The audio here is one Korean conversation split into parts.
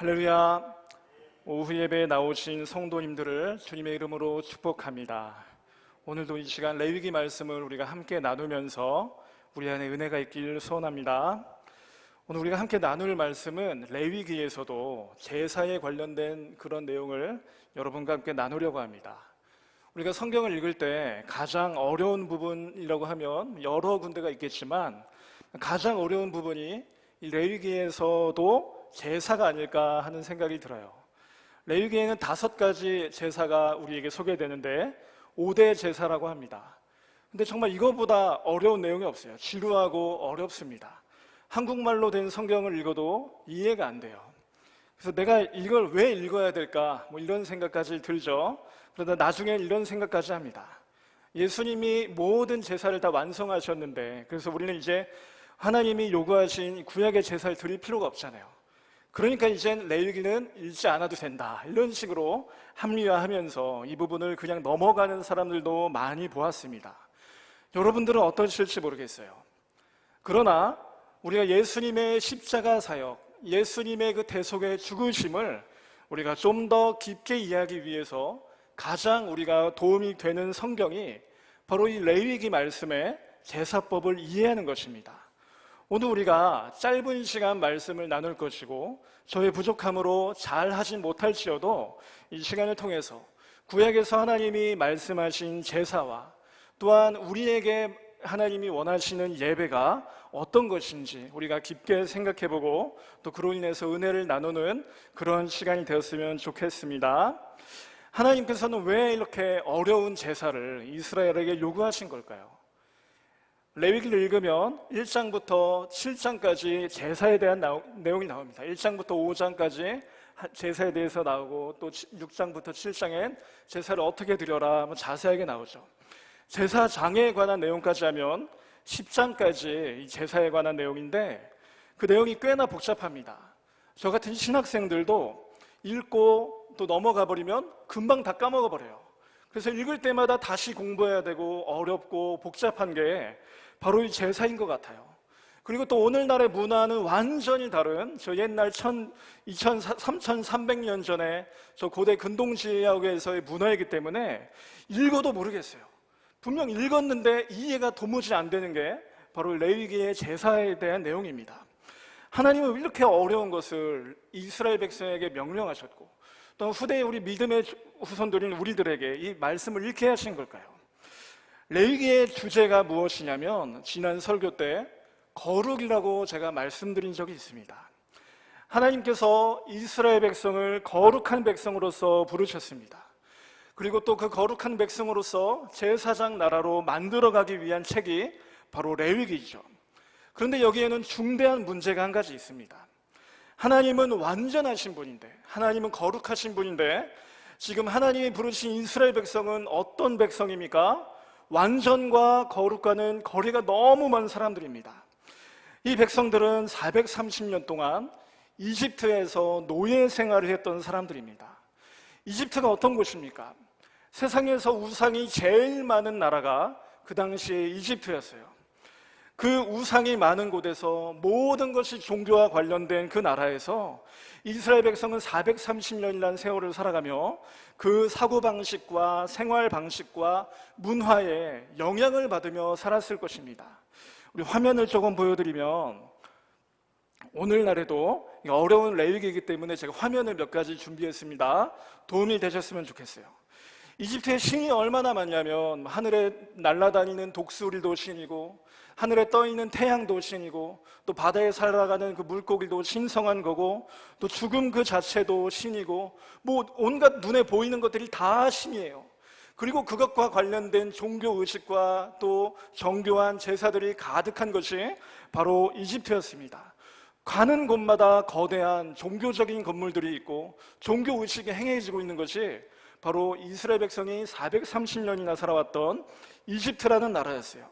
할렐루야. 오후 예배에 나오신 성도님들을 주님의 이름으로 축복합니다. 오늘도 이 시간 레위기 말씀을 우리가 함께 나누면서 우리 안에 은혜가 있길 소원합니다. 오늘 우리가 함께 나눌 말씀은 레위기에서도 제사에 관련된 그런 내용을 여러분과 함께 나누려고 합니다. 우리가 성경을 읽을 때 가장 어려운 부분이라고 하면 여러 군데가 있겠지만 가장 어려운 부분이 이 레위기에서도 제사가 아닐까 하는 생각이 들어요. 레위기에는 5가지 제사가 우리에게 소개되는데 5대 제사라고 합니다. 근데 정말 이거보다 어려운 내용이 없어요. 지루하고 어렵습니다. 한국말로 된 성경을 읽어도 이해가 안 돼요. 그래서 내가 이걸 왜 읽어야 될까? 이런 생각까지 들죠. 그러다 나중에 이런 생각까지 합니다. 예수님이 모든 제사를 다 완성하셨는데, 그래서 우리는 이제 하나님이 요구하신 구약의 제사를 드릴 필요가 없잖아요. 그러니까 이젠 레위기는 읽지 않아도 된다, 이런 식으로 합리화하면서 이 부분을 그냥 넘어가는 사람들도 많이 보았습니다. 여러분들은 어떠실지 모르겠어요. 그러나 우리가 예수님의 십자가 사역, 예수님의 그 대속의 죽으심을 우리가 좀 더 깊게 이해하기 위해서 가장 우리가 도움이 되는 성경이 바로 이 레위기 말씀의 제사법을 이해하는 것입니다. 오늘 우리가 짧은 시간 말씀을 나눌 것이고 저의 부족함으로 잘 하진 못할지어도 이 시간을 통해서 구약에서 하나님이 말씀하신 제사와 또한 우리에게 하나님이 원하시는 예배가 어떤 것인지 우리가 깊게 생각해보고 또 그로 인해서 은혜를 나누는 그런 시간이 되었으면 좋겠습니다. 하나님께서는 왜 이렇게 어려운 제사를 이스라엘에게 요구하신 걸까요? 레위기를 읽으면 1장부터 7장까지 제사에 대한 내용이 나옵니다. 1장부터 5장까지 제사에 대해서 나오고 또 6장부터 7장엔 제사를 어떻게 드려라 자세하게 나오죠. 제사장에 관한 내용까지 하면 10장까지 이 제사에 관한 내용인데 그 내용이 꽤나 복잡합니다. 저 같은 신학생들도 읽고 또 넘어가 버리면 금방 다 까먹어 버려요. 그래서 읽을 때마다 다시 공부해야 되고 어렵고 복잡한 게 바로 이 제사인 것 같아요. 그리고 또 오늘날의 문화는 완전히 다른 저 옛날 3300년 전에 저 고대 근동지역에서의 문화이기 때문에 읽어도 모르겠어요. 분명 읽었는데 이해가 도무지 안 되는 게 바로 레위기의 제사에 대한 내용입니다. 하나님은 이렇게 어려운 것을 이스라엘 백성에게 명령하셨고 또 후대에 우리 믿음의 후손들인 우리들에게 이 말씀을 읽게 하신 걸까요? 레위기의 주제가 무엇이냐면 지난 설교 때 거룩이라고 제가 말씀드린 적이 있습니다. 하나님께서 이스라엘 백성을 거룩한 백성으로서 부르셨습니다. 그리고 또 그 거룩한 백성으로서 제사장 나라로 만들어가기 위한 책이 바로 레위기죠. 그런데 여기에는 중대한 문제가 한 가지 있습니다. 하나님은 완전하신 분인데, 하나님은 거룩하신 분인데 지금 하나님이 부르신 이스라엘 백성은 어떤 백성입니까? 완전과 거룩과는 거리가 너무 먼 사람들입니다. 이 백성들은 430년 동안 이집트에서 노예 생활을 했던 사람들입니다. 이집트가 어떤 곳입니까? 세상에서 우상이 제일 많은 나라가 그 당시에 이집트였어요. 그 우상이 많은 곳에서 모든 것이 종교와 관련된 그 나라에서 이스라엘 백성은 430년이라는 세월을 살아가며 그 사고방식과 생활방식과 문화에 영향을 받으며 살았을 것입니다. 우리 화면을 조금 보여드리면 오늘날에도 어려운 레위기이기 때문에 제가 화면을 몇 가지 준비했습니다. 도움이 되셨으면 좋겠어요. 이집트의 신이 얼마나 많냐면 하늘에 날아다니는 독수리도 신이고 하늘에 떠있는 태양도 신이고 또 바다에 살아가는 그 물고기도 신성한 거고 또 죽음 그 자체도 신이고 온갖 눈에 보이는 것들이 다 신이에요. 그리고 그것과 관련된 종교의식과 또 정교한 제사들이 가득한 것이 바로 이집트였습니다. 가는 곳마다 거대한 종교적인 건물들이 있고 종교의식이 행해지고 있는 것이 바로 이스라엘 백성이 430년이나 살아왔던 이집트라는 나라였어요.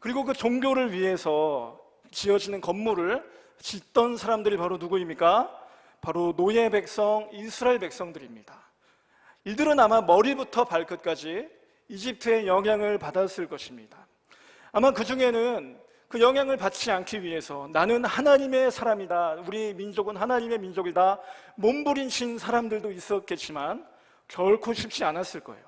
그리고 그 종교를 위해서 지어지는 건물을 짓던 사람들이 바로 누구입니까? 바로 노예 백성, 이스라엘 백성들입니다. 이들은 아마 머리부터 발끝까지 이집트의 영향을 받았을 것입니다. 아마 그 중에는 그 영향을 받지 않기 위해서 나는 하나님의 사람이다, 우리 민족은 하나님의 민족이다 몸부림친 사람들도 있었겠지만 결코 쉽지 않았을 거예요.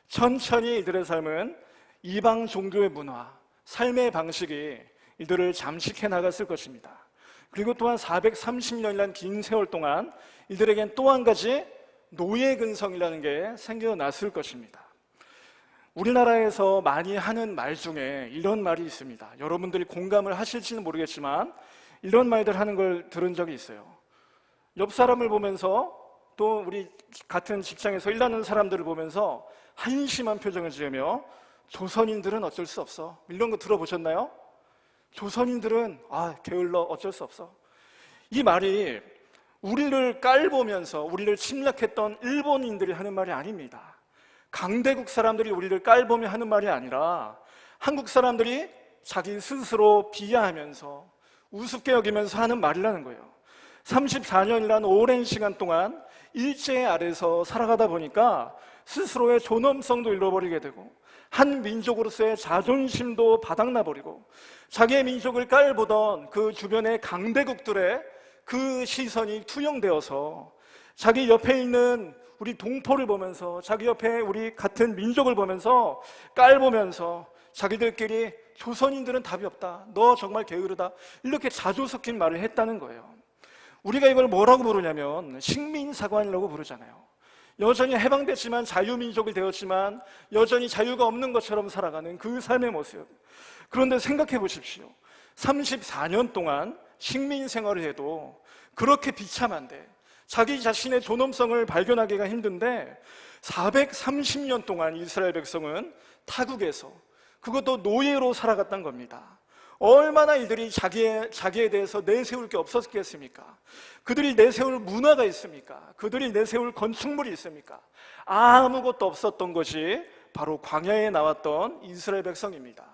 천천히 이들의 삶은 이방 종교의 문화, 삶의 방식이 이들을 잠식해 나갔을 것입니다. 그리고 또한 430년이라는 긴 세월 동안 이들에겐 또 한 가지 노예 근성이라는 게 생겨났을 것입니다. 우리나라에서 많이 하는 말 중에 이런 말이 있습니다. 여러분들이 공감을 하실지는 모르겠지만 이런 말들 하는 걸 들은 적이 있어요. 옆 사람을 보면서, 또 우리 같은 직장에서 일하는 사람들을 보면서 한심한 표정을 지으며 조선인들은 어쩔 수 없어, 이런 거 들어보셨나요? 조선인들은 게을러, 어쩔 수 없어. 이 말이 우리를 깔보면서 우리를 침략했던 일본인들이 하는 말이 아닙니다. 강대국 사람들이 우리를 깔보며 하는 말이 아니라 한국 사람들이 자기 스스로 비하하면서 우습게 여기면서 하는 말이라는 거예요. 34년이라는 오랜 시간 동안 일제 아래서 살아가다 보니까 스스로의 존엄성도 잃어버리게 되고 한 민족으로서의 자존심도 바닥나버리고 자기의 민족을 깔보던 그 주변의 강대국들의 그 시선이 투영되어서 자기 옆에 있는 우리 동포를 보면서, 자기 옆에 우리 같은 민족을 보면서 깔보면서 자기들끼리 조선인들은 답이 없다, 너 정말 게으르다, 이렇게 자조 섞인 말을 했다는 거예요. 우리가 이걸 뭐라고 부르냐면 식민사관이라고 부르잖아요. 여전히 해방됐지만 자유민족이 되었지만 여전히 자유가 없는 것처럼 살아가는 그 삶의 모습. 그런데 생각해 보십시오. 34년 동안 식민 생활을 해도 그렇게 비참한데, 자기 자신의 존엄성을 발견하기가 힘든데 430년 동안 이스라엘 백성은 타국에서, 그것도 노예로 살아갔던 겁니다. 얼마나 이들이 자기에 대해서 내세울 게 없었겠습니까? 그들이 내세울 문화가 있습니까? 그들이 내세울 건축물이 있습니까? 아무것도 없었던 것이 바로 광야에 나왔던 이스라엘 백성입니다.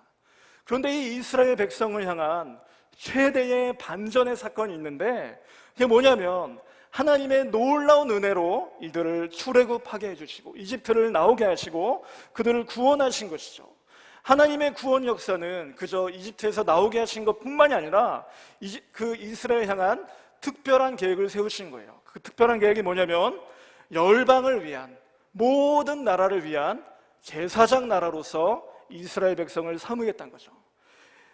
그런데 이 이스라엘 백성을 향한 최대의 반전의 사건이 있는데, 그게 뭐냐면 하나님의 놀라운 은혜로 이들을 출애굽하게 해주시고 이집트를 나오게 하시고 그들을 구원하신 것이죠. 하나님의 구원 역사는 그저 이집트에서 나오게 하신 것뿐만이 아니라 그 이스라엘 향한 특별한 계획을 세우신 거예요. 그 특별한 계획이 뭐냐면 열방을 위한, 모든 나라를 위한 제사장 나라로서 이스라엘 백성을 삼으겠다는 거죠.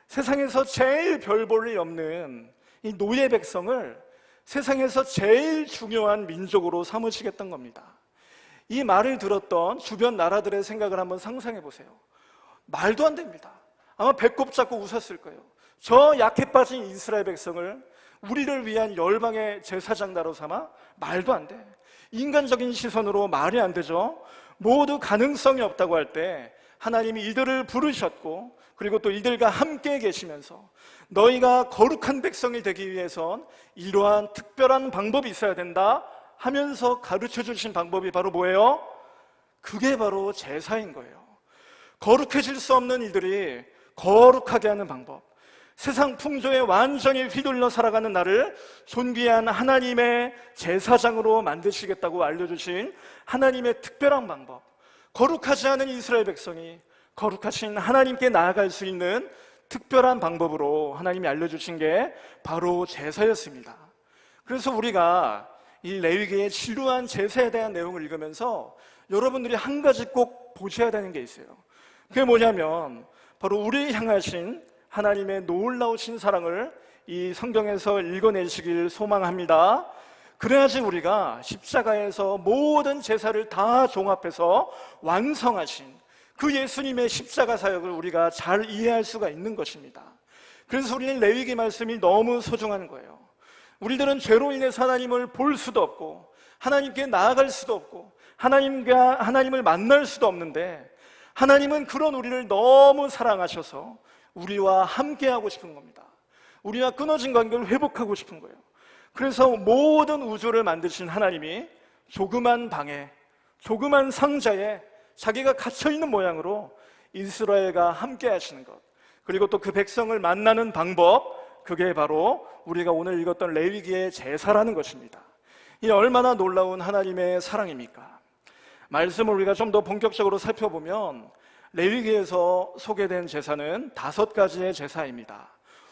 세상에서 제일 별 볼 일 없는 이 노예 백성을 세상에서 제일 중요한 민족으로 삼으시겠다는 겁니다. 이 말을 들었던 주변 나라들의 생각을 한번 상상해 보세요. 말도 안 됩니다. 아마 배꼽 잡고 웃었을 거예요. 저 약해 빠진 이스라엘 백성을 우리를 위한 열방의 제사장 나라로 삼아? 말도 안 돼. 인간적인 시선으로 말이 안 되죠. 모두 가능성이 없다고 할 때 하나님이 이들을 부르셨고, 그리고 또 이들과 함께 계시면서 너희가 거룩한 백성이 되기 위해선 이러한 특별한 방법이 있어야 된다 하면서 가르쳐 주신 방법이 바로 뭐예요? 그게 바로 제사인 거예요. 거룩해질 수 없는 이들이 거룩하게 하는 방법, 세상 풍조에 완전히 휘둘려 살아가는 나를 존귀한 하나님의 제사장으로 만드시겠다고 알려주신 하나님의 특별한 방법, 거룩하지 않은 이스라엘 백성이 거룩하신 하나님께 나아갈 수 있는 특별한 방법으로 하나님이 알려주신 게 바로 제사였습니다. 그래서 우리가 이 레위기의 지루한 제사에 대한 내용을 읽으면서 여러분들이 한 가지 꼭 보셔야 되는 게 있어요. 그게 뭐냐면 바로 우리를 향하신 하나님의 놀라우신 사랑을 이 성경에서 읽어내시길 소망합니다. 그래야지 우리가 십자가에서 모든 제사를 다 종합해서 완성하신 그 예수님의 십자가 사역을 우리가 잘 이해할 수가 있는 것입니다. 그래서 우리는 레위기 말씀이 너무 소중한 거예요. 우리들은 죄로 인해서 하나님을 볼 수도 없고 하나님께 나아갈 수도 없고 하나님을 만날 수도 없는데, 하나님은 그런 우리를 너무 사랑하셔서 우리와 함께 하고 싶은 겁니다. 우리와 끊어진 관계를 회복하고 싶은 거예요. 그래서 모든 우주를 만드신 하나님이 조그만 방에, 조그만 상자에 자기가 갇혀있는 모양으로 이스라엘과 함께 하시는 것, 그리고 또 그 백성을 만나는 방법, 그게 바로 우리가 오늘 읽었던 레위기의 제사라는 것입니다. 이 얼마나 놀라운 하나님의 사랑입니까? 말씀을 우리가 좀 더 본격적으로 살펴보면 레위기에서 소개된 제사는 5가지의 제사입니다.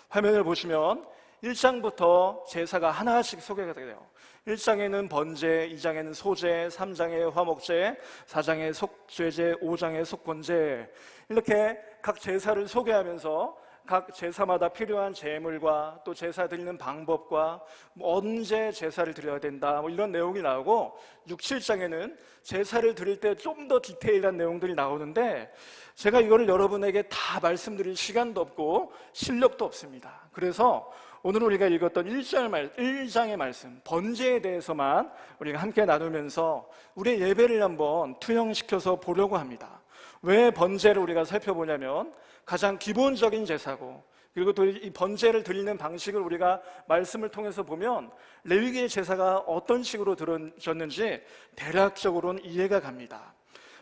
화면을 보시면 1장부터 제사가 하나씩 소개가 돼요. 1장에는 번제, 2장에는 소제, 3장에 화목제, 4장에 속죄제, 5장에 속건제, 이렇게 각 제사를 소개하면서 각 제사마다 필요한 제물과 또 제사 드리는 방법과 언제 제사를 드려야 된다 이런 내용이 나오고, 6, 7장에는 제사를 드릴 때 좀 더 디테일한 내용들이 나오는데 제가 이거를 여러분에게 다 말씀드릴 시간도 없고 실력도 없습니다. 그래서 오늘 우리가 읽었던 1장의 말씀, 번제에 대해서만 우리가 함께 나누면서 우리의 예배를 한번 투영시켜서 보려고 합니다. 왜 번제를 우리가 살펴보냐면 가장 기본적인 제사고, 그리고 또 이 번제를 드리는 방식을 우리가 말씀을 통해서 보면 레위기의 제사가 어떤 식으로 들어졌는지 대략적으로는 이해가 갑니다.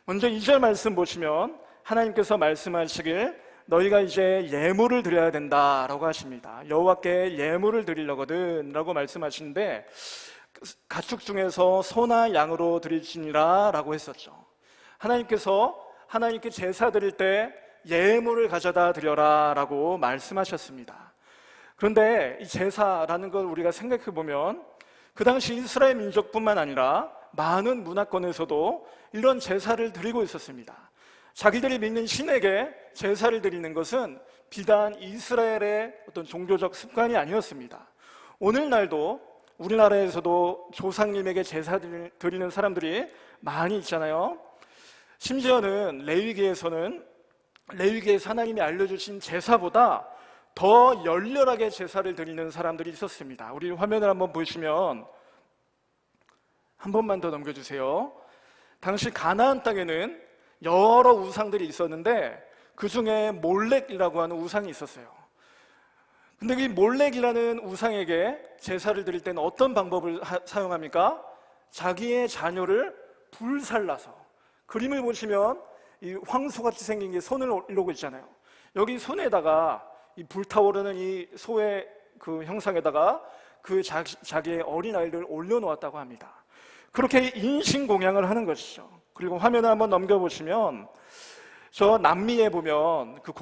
먼저 2절 말씀 보시면 하나님께서 말씀하시길 너희가 이제 예물을 드려야 된다라고 하십니다. 여호와께 예물을 드리려거든 라고 말씀하시는데, 가축 중에서 소나 양으로 드리시니라 라고 했었죠. 하나님께서 하나님께 제사 드릴 때 예물을 가져다 드려라 라고 말씀하셨습니다. 그런데 이 제사라는 걸 우리가 생각해 보면 그 당시 이스라엘 민족뿐만 아니라 많은 문화권에서도 이런 제사를 드리고 있었습니다. 자기들이 믿는 신에게 제사를 드리는 것은 비단 이스라엘의 어떤 종교적 습관이 아니었습니다. 오늘날도 우리나라에서도 조상님에게 제사 드리는 사람들이 많이 있잖아요. 심지어는 레위기에서 하나님이 알려주신 제사보다 더 열렬하게 제사를 드리는 사람들이 있었습니다. 우리 화면을 한번 보시면, 한 번만 더 넘겨주세요. 당시 가나안 땅에는 여러 우상들이 있었는데 그 중에 몰렉이라고 하는 우상이 있었어요. 근데 이 몰렉이라는 우상에게 제사를 드릴 때는 어떤 방법을 사용합니까? 자기의 자녀를 불살라서, 그림을 보시면 이 황소같이 생긴 게 손을 이러고 있잖아요. 여기 손에다가 이 불타오르는 이 소의 그 형상에다가 그 자기의 어린아이를 올려놓았다고 합니다. 그렇게 인신공양을 하는 것이죠. 그리고 화면을 한번 넘겨보시면 저 남미에 보면 그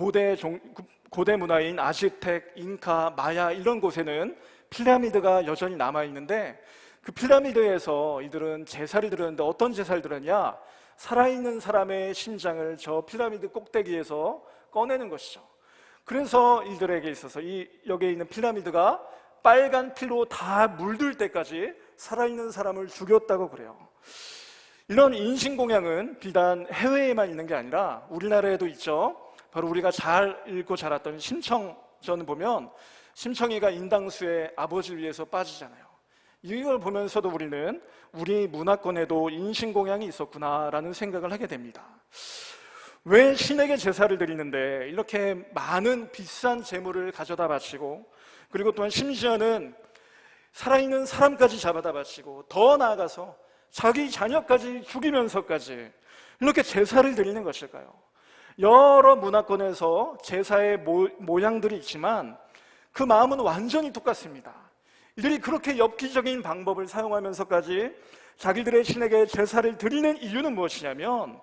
고대 문화인 아즈텍, 잉카, 마야 이런 곳에는 피라미드가 여전히 남아있는데, 그 피라미드에서 이들은 제사를 드렸는데 어떤 제사를 드렸냐? 살아있는 사람의 심장을 저 피라미드 꼭대기에서 꺼내는 것이죠. 그래서 이들에게 있어서 여기에 있는 피라미드가 빨간 피로 다 물들 때까지 살아있는 사람을 죽였다고 그래요. 이런 인신공양은 비단 해외에만 있는 게 아니라 우리나라에도 있죠. 바로 우리가 잘 읽고 자랐던 심청전 보면 심청이가 인당수의 아버지를 위해서 빠지잖아요. 이걸 보면서도 우리는 우리 문화권에도 인신공양이 있었구나라는 생각을 하게 됩니다. 왜 신에게 제사를 드리는데 이렇게 많은 비싼 제물을 가져다 바치고, 그리고 또한 심지어는 살아있는 사람까지 잡아다 바치고, 더 나아가서 자기 자녀까지 죽이면서까지 이렇게 제사를 드리는 것일까요? 여러 문화권에서 제사의 모양들이 있지만 그 마음은 완전히 똑같습니다. 이들이 그렇게 엽기적인 방법을 사용하면서까지 자기들의 신에게 제사를 드리는 이유는 무엇이냐면,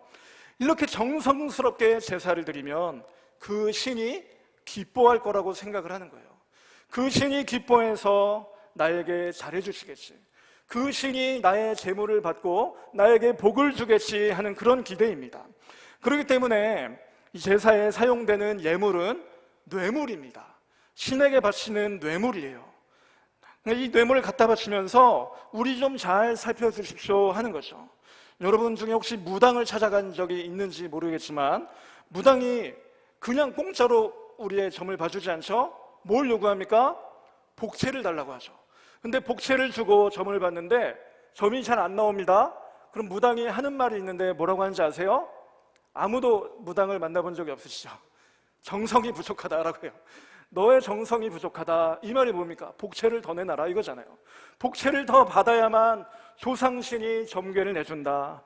이렇게 정성스럽게 제사를 드리면 그 신이 기뻐할 거라고 생각을 하는 거예요. 그 신이 기뻐해서 나에게 잘해주시겠지, 그 신이 나의 재물을 받고 나에게 복을 주겠지 하는 그런 기대입니다. 그렇기 때문에 이 제사에 사용되는 예물은 뇌물입니다. 신에게 바치는 뇌물이에요. 이 뇌물을 갖다 바치면서 우리 좀 잘 살펴주십시오 하는 거죠. 여러분 중에 혹시 무당을 찾아간 적이 있는지 모르겠지만, 무당이 그냥 공짜로 우리의 점을 봐주지 않죠? 뭘 요구합니까? 복채를 달라고 하죠. 근데 복채를 주고 점을 받는데 점이 잘 안 나옵니다. 그럼 무당이 하는 말이 있는데 뭐라고 하는지 아세요? 아무도 무당을 만나본 적이 없으시죠? 정성이 부족하다라고 해요. 너의 정성이 부족하다, 이 말이 뭡니까? 복채를 더 내놔라 이거잖아요. 복채를 더 받아야만 조상신이 점괘를 내준다.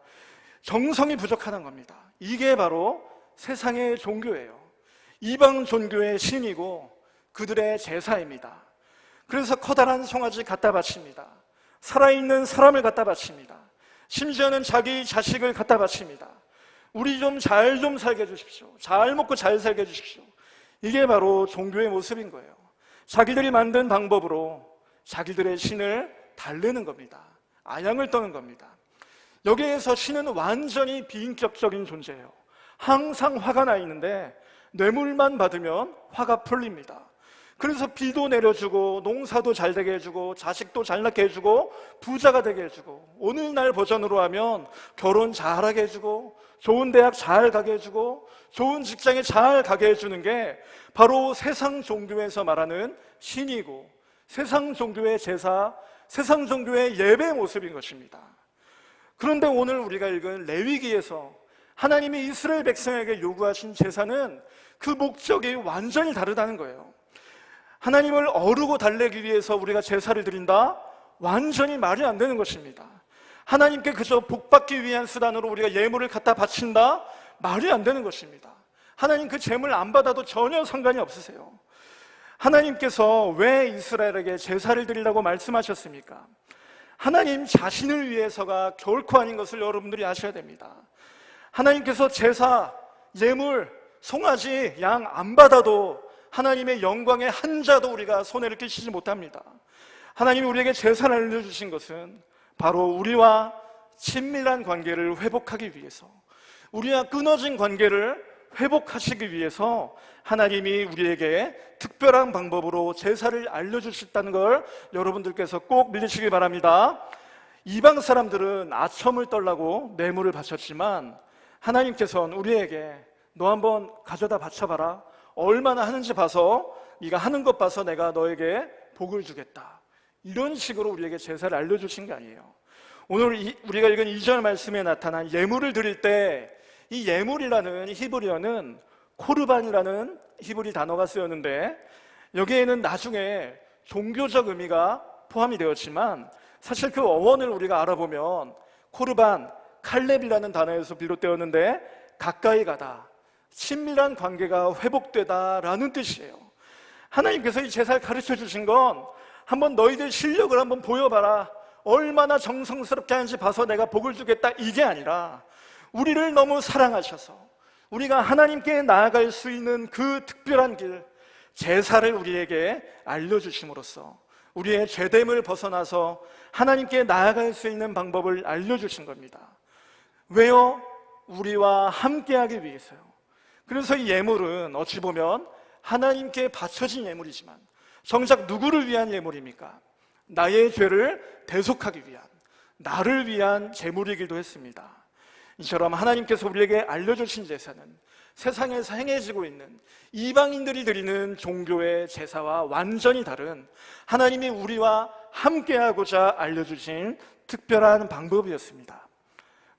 정성이 부족하다는 겁니다. 이게 바로 세상의 종교예요. 이방 종교의 신이고 그들의 제사입니다. 그래서 커다란 송아지 갖다 바칩니다. 살아있는 사람을 갖다 바칩니다. 심지어는 자기 자식을 갖다 바칩니다. 우리 좀 잘 좀 살게 해주십시오. 잘 먹고 잘 살게 해주십시오. 이게 바로 종교의 모습인 거예요. 자기들이 만든 방법으로 자기들의 신을 달래는 겁니다. 아양을 떠는 겁니다. 여기에서 신은 완전히 비인격적인 존재예요. 항상 화가 나 있는데 뇌물만 받으면 화가 풀립니다. 그래서 비도 내려주고 농사도 잘 되게 해주고 자식도 잘 낳게 해주고 부자가 되게 해주고 오늘날 버전으로 하면 결혼 잘하게 해주고 좋은 대학 잘 가게 해주고 좋은 직장에 잘 가게 해주는 게 바로 세상 종교에서 말하는 신이고 세상 종교의 제사, 세상 종교의 예배 모습인 것입니다. 그런데 오늘 우리가 읽은 레위기에서 하나님이 이스라엘 백성에게 요구하신 제사는 그 목적이 완전히 다르다는 거예요. 하나님을 어루고 달래기 위해서 우리가 제사를 드린다? 완전히 말이 안 되는 것입니다. 하나님께 그저 복받기 위한 수단으로 우리가 예물을 갖다 바친다? 말이 안 되는 것입니다. 하나님 그 제물 안 받아도 전혀 상관이 없으세요. 하나님께서 왜 이스라엘에게 제사를 드리라고 말씀하셨습니까? 하나님 자신을 위해서가 결코 아닌 것을 여러분들이 아셔야 됩니다. 하나님께서 제사, 예물, 송아지, 양 안 받아도 하나님의 영광의 한 자도 우리가 손해를 끼치지 못합니다. 하나님이 우리에게 제사를 알려주신 것은 바로 우리와 친밀한 관계를 회복하기 위해서, 우리와 끊어진 관계를 회복하시기 위해서 하나님이 우리에게 특별한 방법으로 제사를 알려주셨다는 걸 여러분들께서 꼭 믿으시기 바랍니다. 이방 사람들은 아첨을 떨라고 뇌물을 바쳤지만 하나님께서는 우리에게 너 한번 가져다 바쳐봐라, 얼마나 하는지 봐서 네가 하는 것 봐서 내가 너에게 복을 주겠다, 이런 식으로 우리에게 제사를 알려주신 게 아니에요. 오늘 우리가 읽은 2절 말씀에 나타난 예물을 드릴 때 이 예물이라는 히브리어는 코르반이라는 히브리 단어가 쓰였는데 여기에는 나중에 종교적 의미가 포함이 되었지만 사실 그 어원을 우리가 알아보면 코르반, 칼렙이라는 단어에서 비롯되었는데 가까이 가다, 친밀한 관계가 회복되다라는 뜻이에요. 하나님께서 이 제사를 가르쳐 주신 건 한번 너희들 실력을 한번 보여봐라, 얼마나 정성스럽게 하는지 봐서 내가 복을 주겠다, 이게 아니라 우리를 너무 사랑하셔서 우리가 하나님께 나아갈 수 있는 그 특별한 길, 제사를 우리에게 알려주심으로써 우리의 죄됨을 벗어나서 하나님께 나아갈 수 있는 방법을 알려주신 겁니다. 왜요? 우리와 함께하기 위해서요. 그래서 이 예물은 어찌 보면 하나님께 바쳐진 예물이지만 정작 누구를 위한 예물입니까? 나의 죄를 대속하기 위한, 나를 위한 제물이기도 했습니다. 이처럼 하나님께서 우리에게 알려주신 제사는 세상에서 행해지고 있는 이방인들이 드리는 종교의 제사와 완전히 다른 하나님이 우리와 함께하고자 알려주신 특별한 방법이었습니다.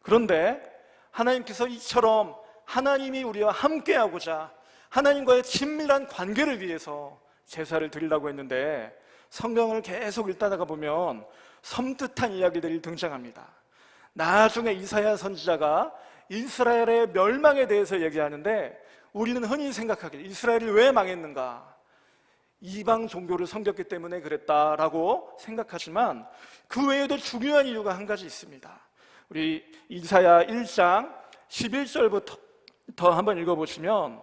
그런데 하나님께서 이처럼 하나님이 우리와 함께하고자 하나님과의 친밀한 관계를 위해서 제사를 드리려고 했는데 성경을 계속 읽다가 보면 섬뜩한 이야기들이 등장합니다. 나중에 이사야 선지자가 이스라엘의 멸망에 대해서 얘기하는데 우리는 흔히 생각하기를 이스라엘이 왜 망했는가? 이방 종교를 섬겼기 때문에 그랬다라고 생각하지만 그 외에도 중요한 이유가 한 가지 있습니다. 우리 이사야 1장 11절부터 한번 읽어보시면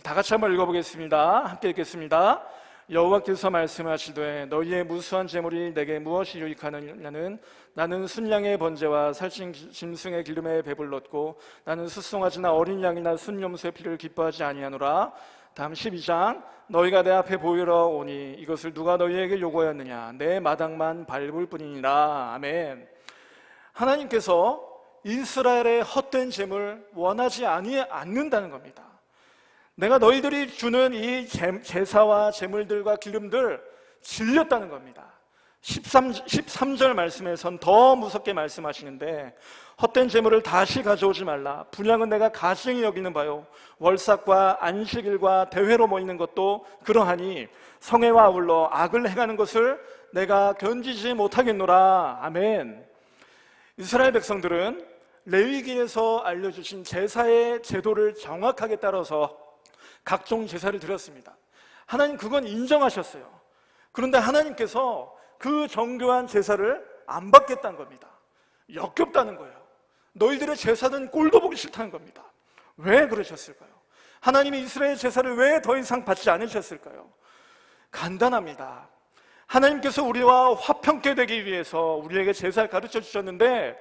다 같이 한번 읽어보겠습니다. 함께 읽겠습니다. 여호와께서 말씀하시되 너희의 무수한 재물이 내게 무엇이 유익하느냐는 나는 순양의 번제와 살찐 짐승의 기름에 배불렀고 나는 숫송아지나 어린 양이나 순염소의 피를 기뻐하지 아니하노라. 다음 12장 너희가 내 앞에 보이러 오니 이것을 누가 너희에게 요구하였느냐? 내 마당만 밟을 뿐이니라. 아멘. 하나님께서 이스라엘의 헛된 재물 원하지 않는다는 겁니다. 내가 너희들이 주는 이 제사와 제물들과 기름들 질렸다는 겁니다. 13절 말씀에선 더 무섭게 말씀하시는데 헛된 제물을 다시 가져오지 말라. 분향은 내가 가증히 여기는 바요 월삭과 안식일과 대회로 모이는 것도 그러하니 성회와 아울러 악을 행하는 것을 내가 견디지 못하겠노라. 아멘. 이스라엘 백성들은 레위기에서 알려주신 제사의 제도를 정확하게 따라서 각종 제사를 드렸습니다. 하나님 그건 인정하셨어요. 그런데 하나님께서 그 정교한 제사를 안 받겠다는 겁니다. 역겹다는 거예요. 너희들의 제사는 꼴도 보기 싫다는 겁니다. 왜 그러셨을까요? 하나님이 이스라엘 제사를 왜 더 이상 받지 않으셨을까요? 간단합니다. 하나님께서 우리와 화평케 되기 위해서 우리에게 제사를 가르쳐 주셨는데,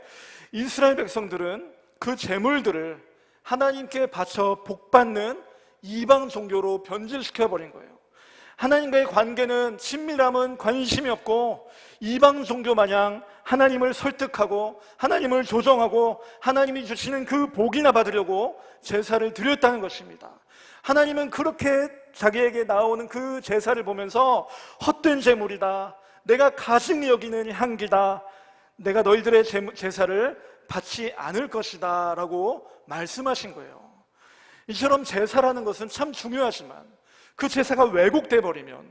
이스라엘 백성들은 그 제물들을 하나님께 바쳐 복받는 이방 종교로 변질시켜버린 거예요. 하나님과의 관계는, 친밀함은 관심이 없고 이방 종교 마냥 하나님을 설득하고 하나님을 조정하고 하나님이 주시는 그 복이나 받으려고 제사를 드렸다는 것입니다. 하나님은 그렇게 자기에게 나오는 그 제사를 보면서 헛된 제물이다, 내가 가증히 여기는 향기다, 내가 너희들의 제사를 받지 않을 것이다 라고 말씀하신 거예요. 이처럼 제사라는 것은 참 중요하지만 그 제사가 왜곡돼 버리면,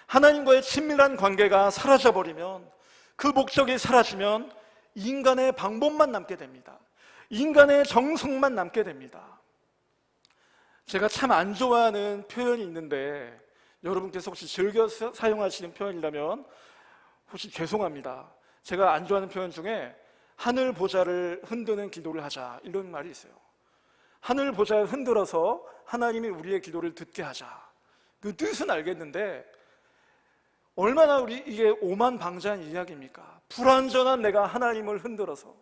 하나님과의 친밀한 관계가 사라져 버리면, 그 목적이 사라지면 인간의 방법만 남게 됩니다. 인간의 정성만 남게 됩니다. 제가 참 안 좋아하는 표현이 있는데, 여러분께서 혹시 즐겨 사용하시는 표현이라면 혹시 죄송합니다. 제가 안 좋아하는 표현 중에 하늘 보좌를 흔드는 기도를 하자, 이런 말이 있어요. 하늘 보좌를 흔들어서 하나님이 우리의 기도를 듣게 하자. 그 뜻은 알겠는데 얼마나 이게 오만방자한 이야기입니까? 불완전한 내가 하나님을 흔들어서,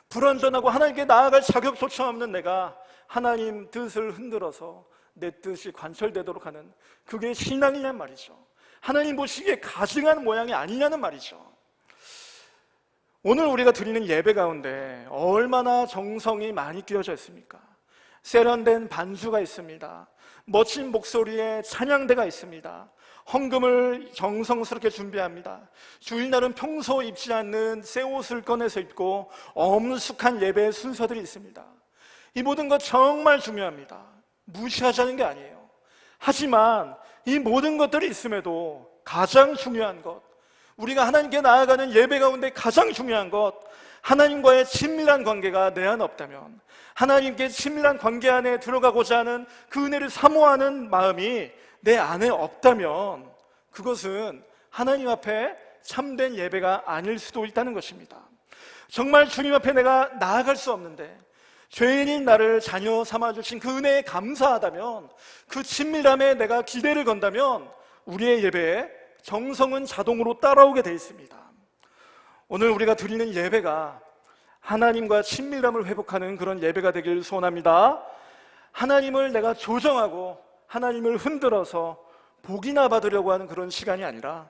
불완전하고 하나님께 나아갈 자격조차 없는 내가 하나님 뜻을 흔들어서 내 뜻이 관철되도록 하는, 그게 신앙이란 말이죠. 하나님 보시기에 가증한 모양이 아니냐는 말이죠. 오늘 우리가 드리는 예배 가운데 얼마나 정성이 많이 끼어져 있습니까? 세련된 반주가 있습니다. 멋진 목소리의 찬양대가 있습니다. 헌금을 정성스럽게 준비합니다. 주일날은 평소 입지 않는 새 옷을 꺼내서 입고 엄숙한 예배의 순서들이 있습니다. 이 모든 것 정말 중요합니다. 무시하자는 게 아니에요. 하지만 이 모든 것들이 있음에도 가장 중요한 것, 우리가 하나님께 나아가는 예배 가운데 가장 중요한 것, 하나님과의 친밀한 관계가 내 안에 없다면, 하나님께 친밀한 관계 안에 들어가고자 하는 그 은혜를 사모하는 마음이 내 안에 없다면, 그것은 하나님 앞에 참된 예배가 아닐 수도 있다는 것입니다. 정말 주님 앞에 내가 나아갈 수 없는데 죄인인 나를 자녀 삼아주신 그 은혜에 감사하다면, 그 친밀함에 내가 기대를 건다면 우리의 예배에 정성은 자동으로 따라오게 되어 있습니다. 오늘 우리가 드리는 예배가 하나님과 친밀함을 회복하는 그런 예배가 되길 소원합니다. 하나님을 내가 조정하고 하나님을 흔들어서 복이나 받으려고 하는 그런 시간이 아니라,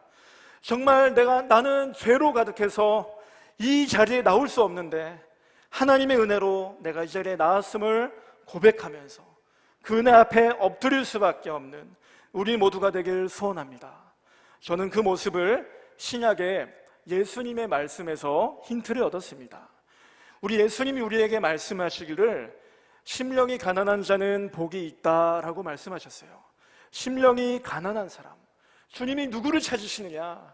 정말 나는 죄로 가득해서 이 자리에 나올 수 없는데 하나님의 은혜로 내가 이 자리에 나왔음을 고백하면서 그 은혜 앞에 엎드릴 수밖에 없는 우리 모두가 되길 소원합니다. 저는 그 모습을 신약의 예수님의 말씀에서 힌트를 얻었습니다. 우리 예수님이 우리에게 말씀하시기를 심령이 가난한 자는 복이 있다라고 말씀하셨어요. 심령이 가난한 사람, 주님이 누구를 찾으시느냐?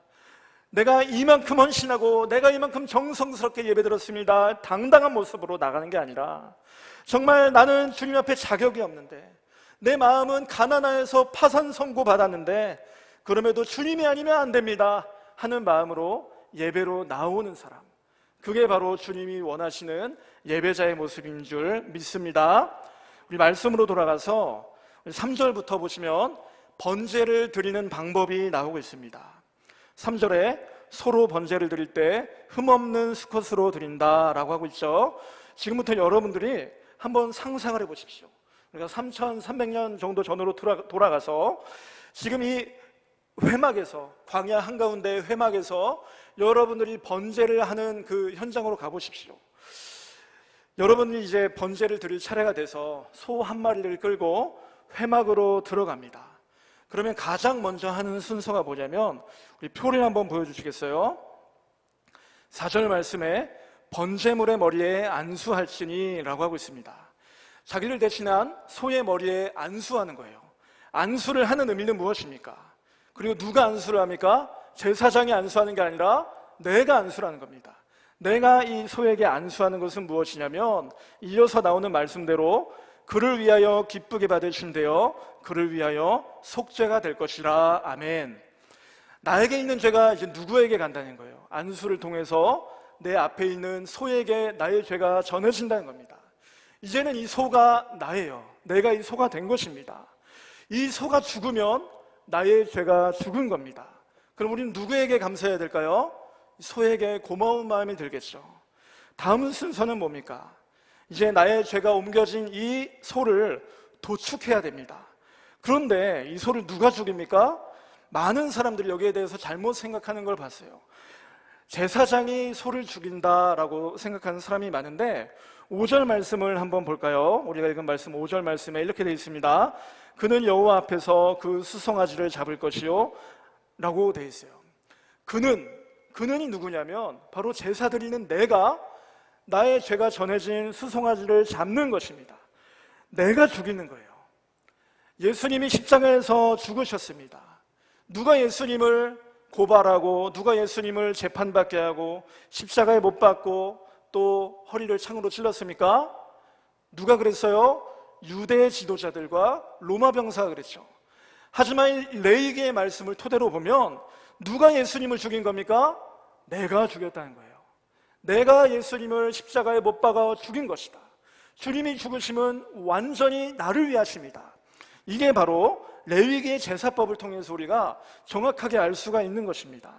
내가 이만큼 헌신하고 내가 이만큼 정성스럽게 예배드렸습니다, 당당한 모습으로 나가는 게 아니라, 정말 나는 주님 앞에 자격이 없는데, 내 마음은 가난해서 파산 선고 받았는데 그럼에도 주님이 아니면 안 됩니다 하는 마음으로 예배로 나오는 사람, 그게 바로 주님이 원하시는 예배자의 모습인 줄 믿습니다. 우리 말씀으로 돌아가서 3절부터 보시면 번제를 드리는 방법이 나오고 있습니다. 3절에 서로 번제를 드릴 때 흠없는 수컷으로 드린다라고 하고 있죠. 지금부터 여러분들이 한번 상상을 해보십시오. 우리가 3300년 정도 전으로 돌아가서 지금 이 회막에서, 광야 한가운데 회막에서 여러분들이 번제를 하는 그 현장으로 가보십시오. 여러분이 이제 번제를 드릴 차례가 돼서 소 한 마리를 끌고 회막으로 들어갑니다. 그러면 가장 먼저 하는 순서가 뭐냐면, 우리 표를 한번 보여주시겠어요? 4절 말씀에 번제물의 머리에 안수할지니 라고 하고 있습니다. 자기를 대신한 소의 머리에 안수하는 거예요. 안수를 하는 의미는 무엇입니까? 그리고 누가 안수를 합니까? 제사장이 안수하는 게 아니라 내가 안수를 하는 겁니다. 내가 이 소에게 안수하는 것은 무엇이냐면, 이어서 나오는 말씀대로 그를 위하여 기쁘게 받으신대요, 그를 위하여 속죄가 될 것이라. 아멘. 나에게 있는 죄가 이제 누구에게 간다는 거예요? 안수를 통해서 내 앞에 있는 소에게 나의 죄가 전해진다는 겁니다. 이제는 이 소가 나예요. 내가 이 소가 된 것입니다. 이 소가 죽으면 나의 죄가 죽은 겁니다. 그럼 우리는 누구에게 감사해야 될까요? 소에게 고마운 마음이 들겠죠. 다음 순서는 뭡니까? 이제 나의 죄가 옮겨진 이 소를 도축해야 됩니다. 그런데 이 소를 누가 죽입니까? 많은 사람들이 여기에 대해서 잘못 생각하는 걸 봤어요. 제사장이 소를 죽인다라고 생각하는 사람이 많은데 5절 말씀을 한번 볼까요? 우리가 읽은 말씀 5절 말씀에 이렇게 되어 있습니다. 그는 여호와 앞에서 그 수송아지를 잡을 것이요 라고 되어 있어요. 그는이 누구냐면 바로 제사 드리는 내가 나의 죄가 전해진 수송아지를 잡는 것입니다. 내가 죽이는 거예요. 예수님이 십자가에서 죽으셨습니다. 누가 예수님을 고발하고 누가 예수님을 재판받게 하고 십자가에 못 박고 또 허리를 창으로 찔렀습니까? 누가 그랬어요? 유대 지도자들과 로마 병사가 그랬죠. 하지만 레위기의 말씀을 토대로 보면 누가 예수님을 죽인 겁니까? 내가 죽였다는 거예요. 내가 예수님을 십자가에 못 박아 죽인 것이다. 주님이 죽으심은 완전히 나를 위하십니다. 이게 바로 레위기의 제사법을 통해서 우리가 정확하게 알 수가 있는 것입니다.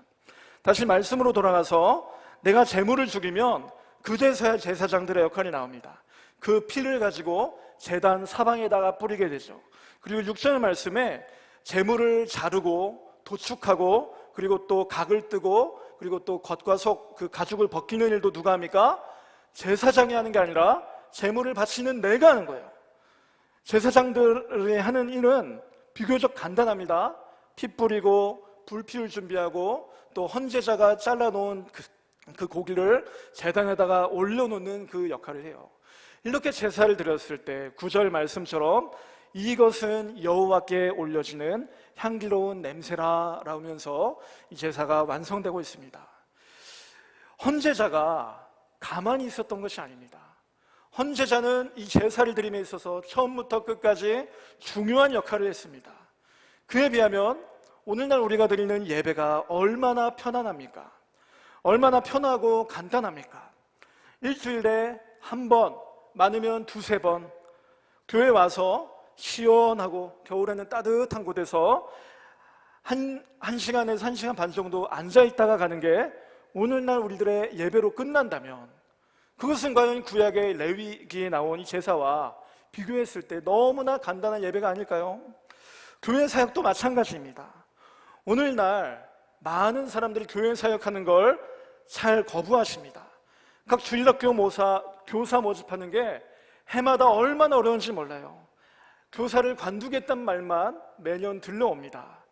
다시 말씀으로 돌아가서 내가 제물을 죽이면 그제서야 제사장들의 역할이 나옵니다. 그 피를 가지고 제단 사방에다가 뿌리게 되죠. 그리고 6절 말씀에 제물을 자르고 도축하고 그리고 또 각을 뜨고 그리고 또 겉과 속 그 가죽을 벗기는 일도 누가 합니까? 제사장이 하는 게 아니라 제물을 바치는 내가 하는 거예요. 제사장들이 하는 일은 비교적 간단합니다. 피 뿌리고 불피를 준비하고 또 헌제자가 잘라놓은 그 고기를 제단에다가 올려놓는 그 역할을 해요. 이렇게 제사를 드렸을 때 9절 말씀처럼 이것은 여호와께 올려지는 향기로운 냄새라 라면서 이 제사가 완성되고 있습니다. 헌제자가 가만히 있었던 것이 아닙니다. 헌제자는 이 제사를 드림에 있어서 처음부터 끝까지 중요한 역할을 했습니다. 그에 비하면 오늘날 우리가 드리는 예배가 얼마나 편안합니까? 얼마나 편하고 간단합니까? 일주일에 한 번, 많으면 두세 번 교회 와서 시원하고 겨울에는 따뜻한 곳에서 한 시간에서 1시간 반 정도 앉아있다가 가는 게 오늘날 우리들의 예배로 끝난다면 그것은 과연 구약의 레위기에 나온 이 제사와 비교했을 때 너무나 간단한 예배가 아닐까요? 교회 사역도 마찬가지입니다. 오늘날 많은 사람들이 교회 사역하는 걸 잘 거부하십니다. 각 주일학교 교사 모집하는 게 해마다 얼마나 어려운지 몰라요. 교사를 관두겠다는 말만 매년 들려옵니다.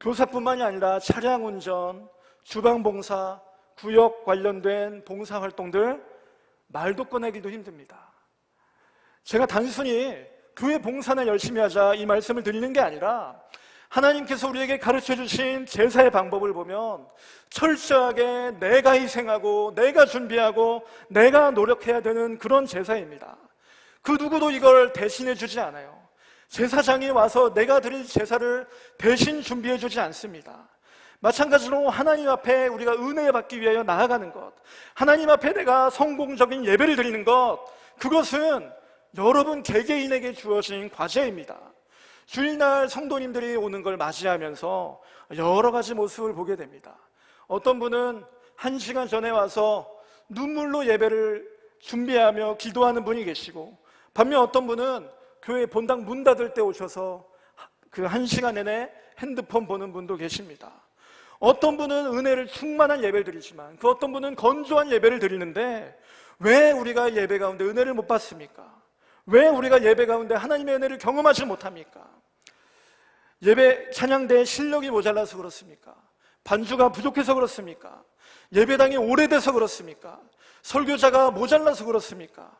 교사뿐만이 아니라 차량 운전, 주방 봉사, 구역 관련된 봉사 활동들 말도 꺼내기도 힘듭니다. 제가 단순히 교회 봉사나 열심히 하자 이 말씀을 드리는 게 아니라 하나님께서 우리에게 가르쳐 주신 제사의 방법을 보면 철저하게 내가 희생하고 내가 준비하고 내가 노력해야 되는 그런 제사입니다. 그 누구도 이걸 대신해 주지 않아요. 제사장이 와서 내가 드릴 제사를 대신 준비해 주지 않습니다. 마찬가지로 하나님 앞에 우리가 은혜 받기 위하여 나아가는 것, 하나님 앞에 내가 성공적인 예배를 드리는 것, 그것은 여러분 개개인에게 주어진 과제입니다. 주일날 성도님들이 오는 걸 맞이하면서 여러 가지 모습을 보게 됩니다. 어떤 분은 1시간 전에 와서 눈물로 예배를 준비하며 기도하는 분이 계시고, 반면 어떤 분은 교회 본당 문 닫을 때 오셔서 그 1시간 내내 핸드폰 보는 분도 계십니다. 어떤 분은 은혜를 충만한 예배를 드리지만 그 어떤 분은 건조한 예배를 드리는데 왜 우리가 예배 가운데 은혜를 못 받습니까? 왜 우리가 예배 가운데 하나님의 은혜를 경험하지 못합니까? 예배 찬양대의 실력이 모자라서 그렇습니까? 반주가 부족해서 그렇습니까? 예배당이 오래돼서 그렇습니까? 설교자가 모자라서 그렇습니까?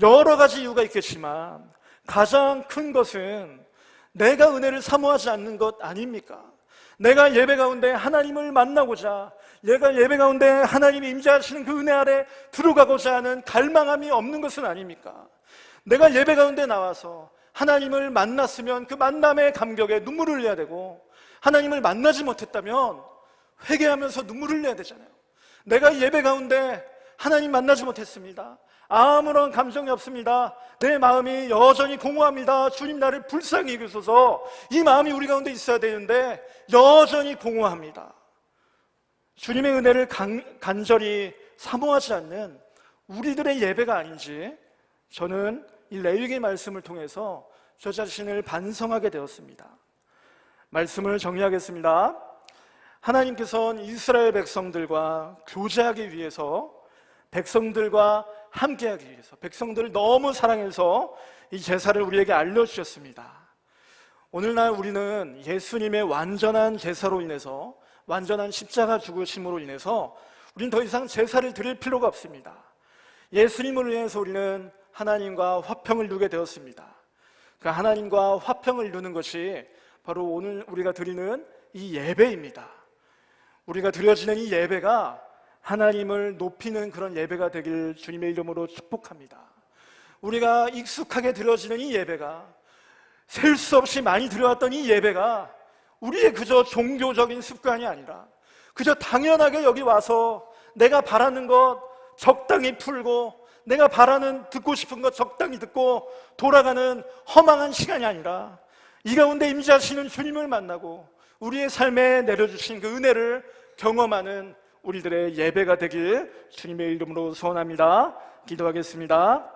여러 가지 이유가 있겠지만 가장 큰 것은 내가 은혜를 사모하지 않는 것 아닙니까? 내가 예배 가운데 하나님을 만나고자, 내가 예배 가운데 하나님이 임재하시는 그 은혜 아래 들어가고자 하는 갈망함이 없는 것은 아닙니까? 내가 예배 가운데 나와서 하나님을 만났으면 그 만남의 감격에 눈물을 흘려야 되고, 하나님을 만나지 못했다면 회개하면서 눈물을 흘려야 되잖아요. 내가 이 예배 가운데 하나님 만나지 못했습니다. 아무런 감정이 없습니다. 내 마음이 여전히 공허합니다. 주님 나를 불쌍히 여기소서. 이 마음이 우리 가운데 있어야 되는데 여전히 공허합니다. 주님의 은혜를 간절히 사모하지 않는 우리들의 예배가 아닌지 저는 이 레위기 말씀을 통해서 저 자신을 반성하게 되었습니다. 말씀을 정리하겠습니다. 하나님께서는 이스라엘 백성들과 교제하기 위해서, 백성들과 함께하기 위해서, 백성들을 너무 사랑해서 이 제사를 우리에게 알려주셨습니다. 오늘날 우리는 예수님의 완전한 제사로 인해서, 완전한 십자가 죽으심으로 인해서 우리는 더 이상 제사를 드릴 필요가 없습니다. 예수님을 위해서 우리는 하나님과 화평을 이루게 되었습니다. 그 하나님과 화평을 이루는 것이 바로 오늘 우리가 드리는 이 예배입니다. 우리가 드려지는 이 예배가 하나님을 높이는 그런 예배가 되길 주님의 이름으로 축복합니다. 우리가 익숙하게 드려지는 이 예배가, 셀 수 없이 많이 드려왔던 이 예배가 우리의 그저 종교적인 습관이 아니라 그저 당연하게 여기 와서 내가 바라는 것 적당히 풀고, 내가 바라는 듣고 싶은 것 적당히 듣고 돌아가는 허망한 시간이 아니라 이 가운데 임재하시는 주님을 만나고 우리의 삶에 내려주신 그 은혜를 경험하는 우리들의 예배가 되길 주님의 이름으로 소원합니다. 기도하겠습니다.